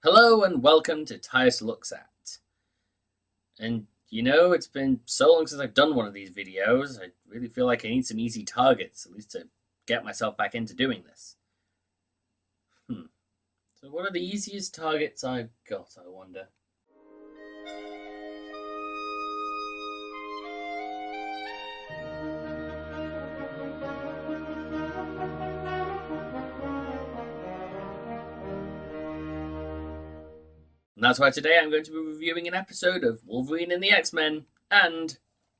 Hello and welcome to Tyas Looks At. And it's been so long since I've done one of these videos, I really feel like I need some easy targets, at least to get myself back into doing this. So what are the easiest targets I've got, I wonder? And that's why today I'm going to be reviewing an episode of Wolverine and the X-Men and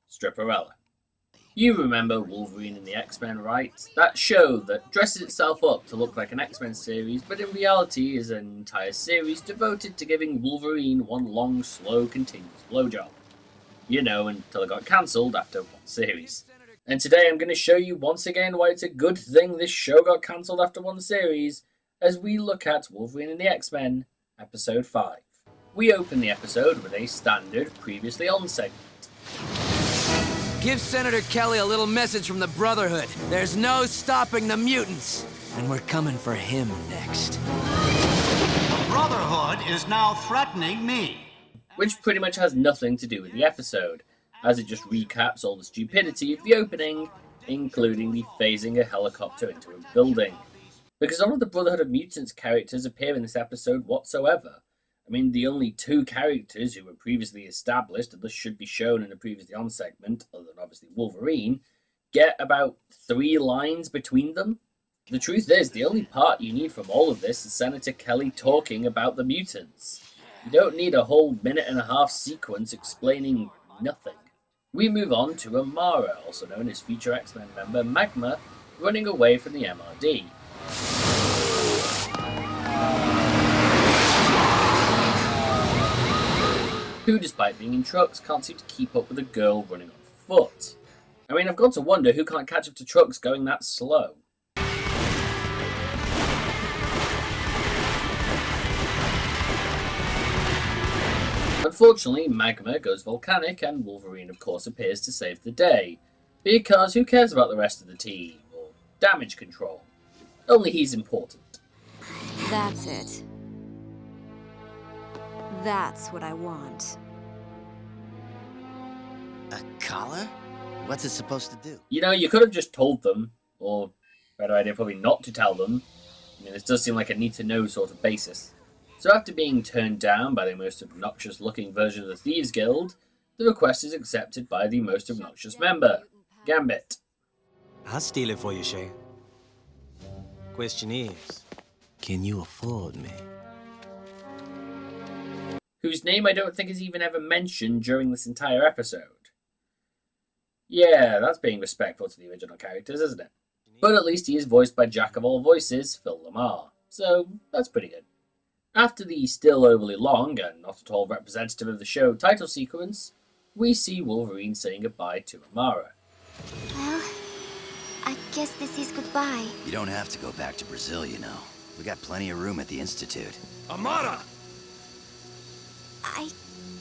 Stripperella. You remember Wolverine and the X-Men, right? That show that dresses itself up to look like an X-Men series, but in reality is an entire series devoted to giving Wolverine one long, slow, continuous blowjob. Until it got cancelled after one series. And today I'm going to show you once again why it's a good thing this show got cancelled after one series, as we look at Wolverine and the X-Men, Episode 5. We open the episode with a standard previously on segment. Give Senator Kelly a little message from the Brotherhood. There's no stopping the mutants. And we're coming for him next. The Brotherhood is now threatening me. Which pretty much has nothing to do with the episode, as it just recaps all the stupidity of the opening, including the phasing a helicopter into a building. Because none of the Brotherhood of Mutants characters appear in this episode whatsoever. The only two characters who were previously established, and this should be shown in a previously on segment, other than obviously Wolverine, get about 3 lines between them. The truth is, the only part you need from all of this is Senator Kelly talking about the mutants. You don't need a whole minute-and-a-half sequence explaining nothing. We move on to Amara, also known as future X-Men member Magma, running away from the MRD. Who, despite being in trucks, can't seem to keep up with a girl running on foot. I've got to wonder who can't catch up to trucks going that slow. Unfortunately, Magma goes volcanic and Wolverine of course appears to save the day. Because who cares about the rest of the team, or damage control? Only he's important. That's it. That's what I want. A collar? What's it supposed to do? You could have just told them, or better idea, probably not to tell them. This does seem like a need-to-know sort of basis. So after being turned down by the most obnoxious-looking version of the Thieves Guild, the request is accepted by the most obnoxious member, Gambit. I'll steal it for you, Shay. Question is, can you afford me? Whose name I don't think is even ever mentioned during this entire episode. Yeah, that's being respectful to the original characters, isn't it? But at least he is voiced by Jack of all voices, Phil Lamar, so that's pretty good. After the still overly long and not at all representative of the show title sequence, we see Wolverine saying goodbye to Amara. Well, I guess this is goodbye. You don't have to go back to Brazil, you know. We got plenty of room at the Institute. Amara! I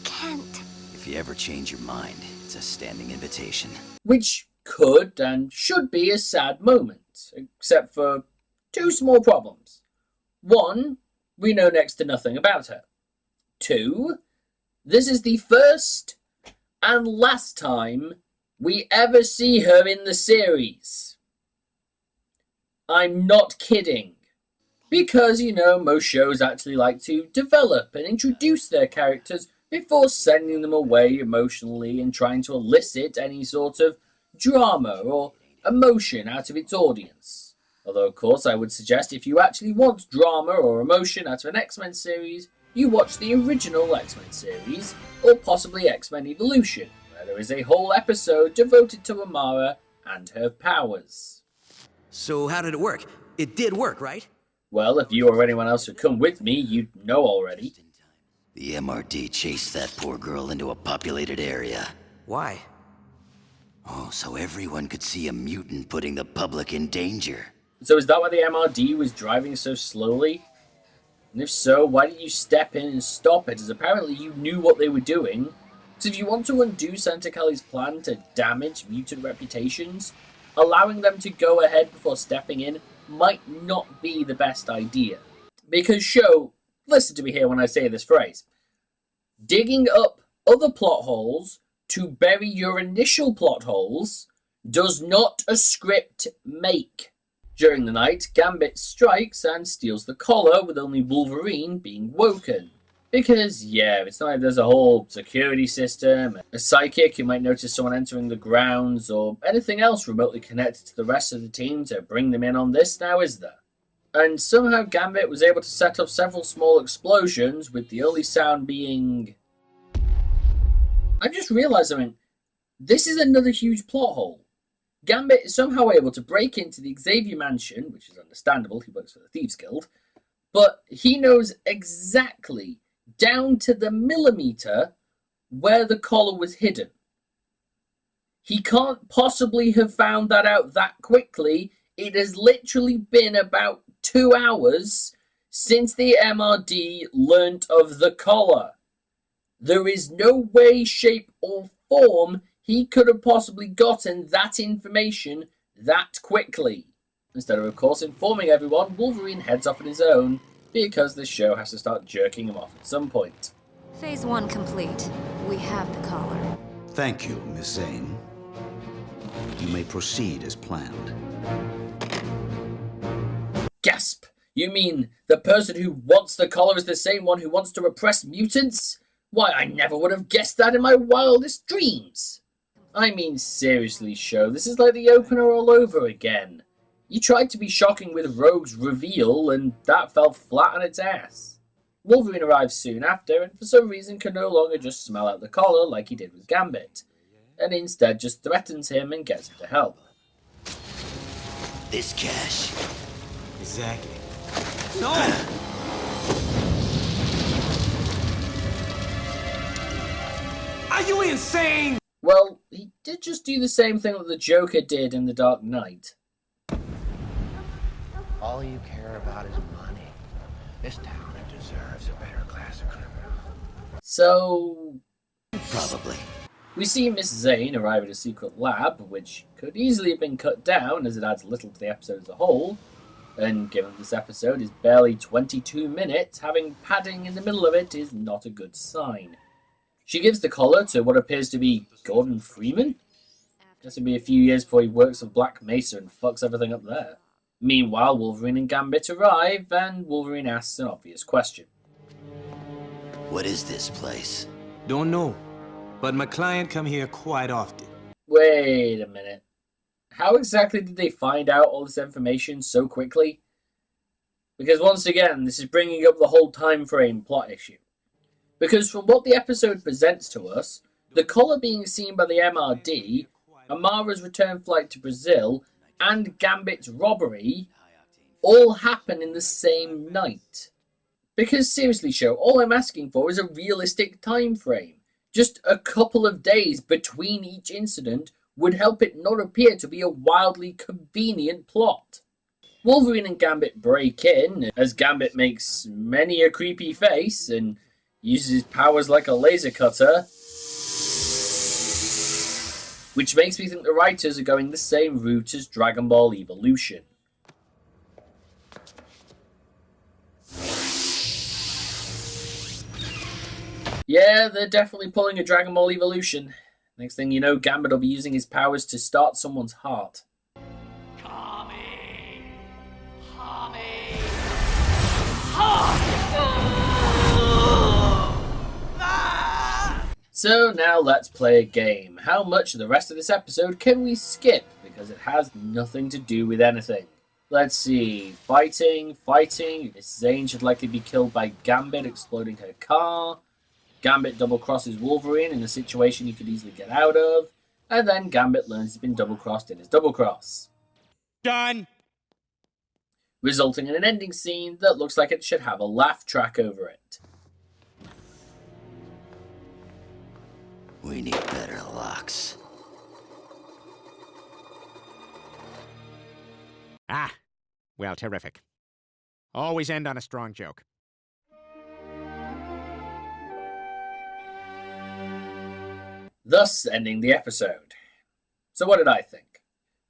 can't. If you ever change your mind, it's a standing invitation. Which could and should be a sad moment, except for 2 small problems. 1, we know next to nothing about her. 2, this is the first and last time we ever see her in the series. I'm not kidding. Because, most shows actually like to develop and introduce their characters before sending them away emotionally and trying to elicit any sort of drama or emotion out of its audience. Although, of course, I would suggest if you actually want drama or emotion out of an X-Men series, you watch the original X-Men series, or possibly X-Men Evolution, where there is a whole episode devoted to Amara and her powers. So how did it work? It did work, right? Well, if you or anyone else who come with me, you'd know already. The MRD chased that poor girl into a populated area. Why? Oh, so everyone could see a mutant putting the public in danger. So is that why the MRD was driving so slowly? And if so, why didn't you step in and stop it, as apparently you knew what they were doing? Because if you want to undo Senator Kelly's plan to damage mutant reputations, allowing them to go ahead before stepping in might not be the best idea. Because Listen to me here when I say this phrase. Digging up other plot holes to bury your initial plot holes does not a script make. During the night, Gambit strikes and steals the collar, with only Wolverine being woken. Because, yeah, it's not like there's a whole security system, a psychic who might notice someone entering the grounds, or anything else remotely connected to the rest of the team to bring them in on this now, is there? And somehow Gambit was able to set off several small explosions, with the only sound being... I just realised something. This is another huge plot hole. Gambit is somehow able to break into the Xavier Mansion, which is understandable, he works for the Thieves Guild, but he knows exactly, down to the millimetre, where the collar was hidden. He can't possibly have found that out that quickly. It has literally been about 2 hours since the MRD learnt of the collar. There is no way, shape, or form he could have possibly gotten that information that quickly. Instead of course, informing everyone, Wolverine heads off on his own because the show has to start jerking him off at some point. Phase 1 complete. We have the collar. Thank you, Miss Zane. You may proceed as planned. Gasp! You mean the person who wants the collar is the same one who wants to repress mutants? Why, I never would have guessed that in my wildest dreams! I mean, seriously, show, this is like the opener all over again. You tried to be shocking with Rogue's reveal, and that fell flat on its ass. Wolverine arrives soon after, and for some reason can no longer just smell out the collar like he did with Gambit, and instead just threatens him and gets him to help. This cash. Exactly. No! Are you insane? Well, he did just do the same thing that the Joker did in The Dark Knight. All you care about is money. This town deserves a better class of criminal. So... Probably. we see Miss Zane arrive at a secret lab, which could easily have been cut down as it adds little to the episode as a whole, and given this episode is barely 22 minutes, having padding in the middle of it is not a good sign. She gives the collar to what appears to be Gordon Freeman. Guess it'll be a few years before he works for Black Mesa and fucks everything up there. Meanwhile, Wolverine and Gambit arrive, and Wolverine asks an obvious question. What is this place? Don't know, but my client come here quite often. Wait a minute. How exactly did they find out all this information so quickly? Because once again, this is bringing up the whole time frame plot issue. Because from what the episode presents to us, the collar being seen by the MRD, Amara's return flight to Brazil, and Gambit's robbery all happen in the same night. Because seriously, show, all I'm asking for is a realistic time frame. Just a couple of days between each incident would help it not appear to be a wildly convenient plot. Wolverine and Gambit break in, as Gambit makes many a creepy face and uses his powers like a laser cutter, which makes me think the writers are going the same route as Dragon Ball Evolution. Yeah, they're definitely pulling a Dragon Ball Evolution. Next thing you know, Gambit will be using his powers to start someone's heart. So now let's play a game. How much of the rest of this episode can we skip? Because it has nothing to do with anything. Let's see. Fighting. Miss Zane should likely be killed by Gambit exploding her car. Gambit double-crosses Wolverine in a situation he could easily get out of. And then Gambit learns he's been double-crossed in his double-cross. Done! Resulting in an ending scene that looks like it should have a laugh track over it. We need better locks. Ah, well, terrific. Always end on a strong joke. Thus ending the episode. So what did I think?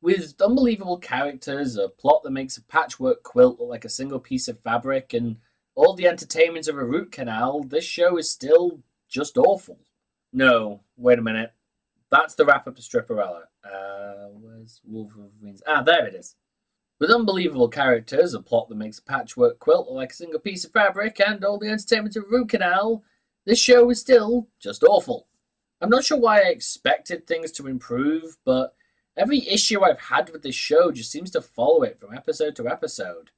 With unbelievable characters, a plot that makes a patchwork quilt look like a single piece of fabric, and all the entertainment of a root canal, this show is still just awful. No, wait a minute. That's the wrap up to Stripperella. Where's Wolverine's? Ah, there it is. With unbelievable characters, a plot that makes a patchwork quilt look like a single piece of fabric, and all the entertainment of a root canal, this show is still just awful. I'm not sure why I expected things to improve, but every issue I've had with this show just seems to follow it from episode to episode.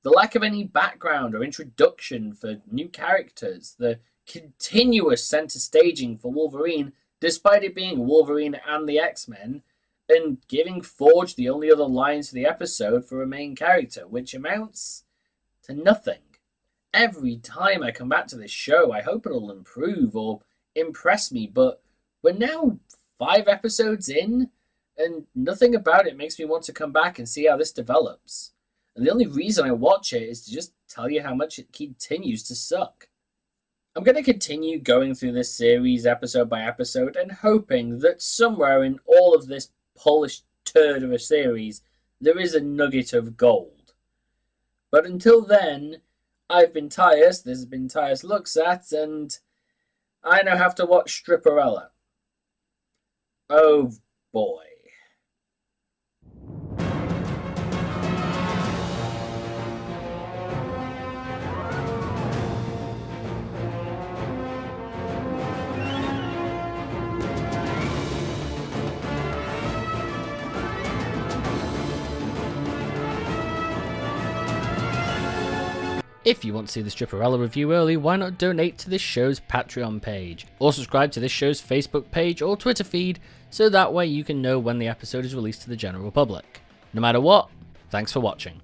The lack of any background or introduction for new characters, the continuous center staging for Wolverine, despite it being Wolverine and the X-Men, and giving Forge the only other lines for the episode for a main character, which amounts to nothing. Every time I come back to this show, I hope it'll improve or impress me, but we're now 5 episodes in, and nothing about it makes me want to come back and see how this develops. And the only reason I watch it is to just tell you how much it continues to suck. I'm going to continue going through this series episode by episode and hoping that somewhere in all of this polished turd of a series, there is a nugget of gold. But until then, I've been Tyas, this has been Tyas Looks At, and I now have to watch Stripperella. Oh boy. If you want to see the Stripperella review early, why not donate to this show's Patreon page, or subscribe to this show's Facebook page or Twitter feed, so that way you can know when the episode is released to the general public. No matter what, thanks for watching.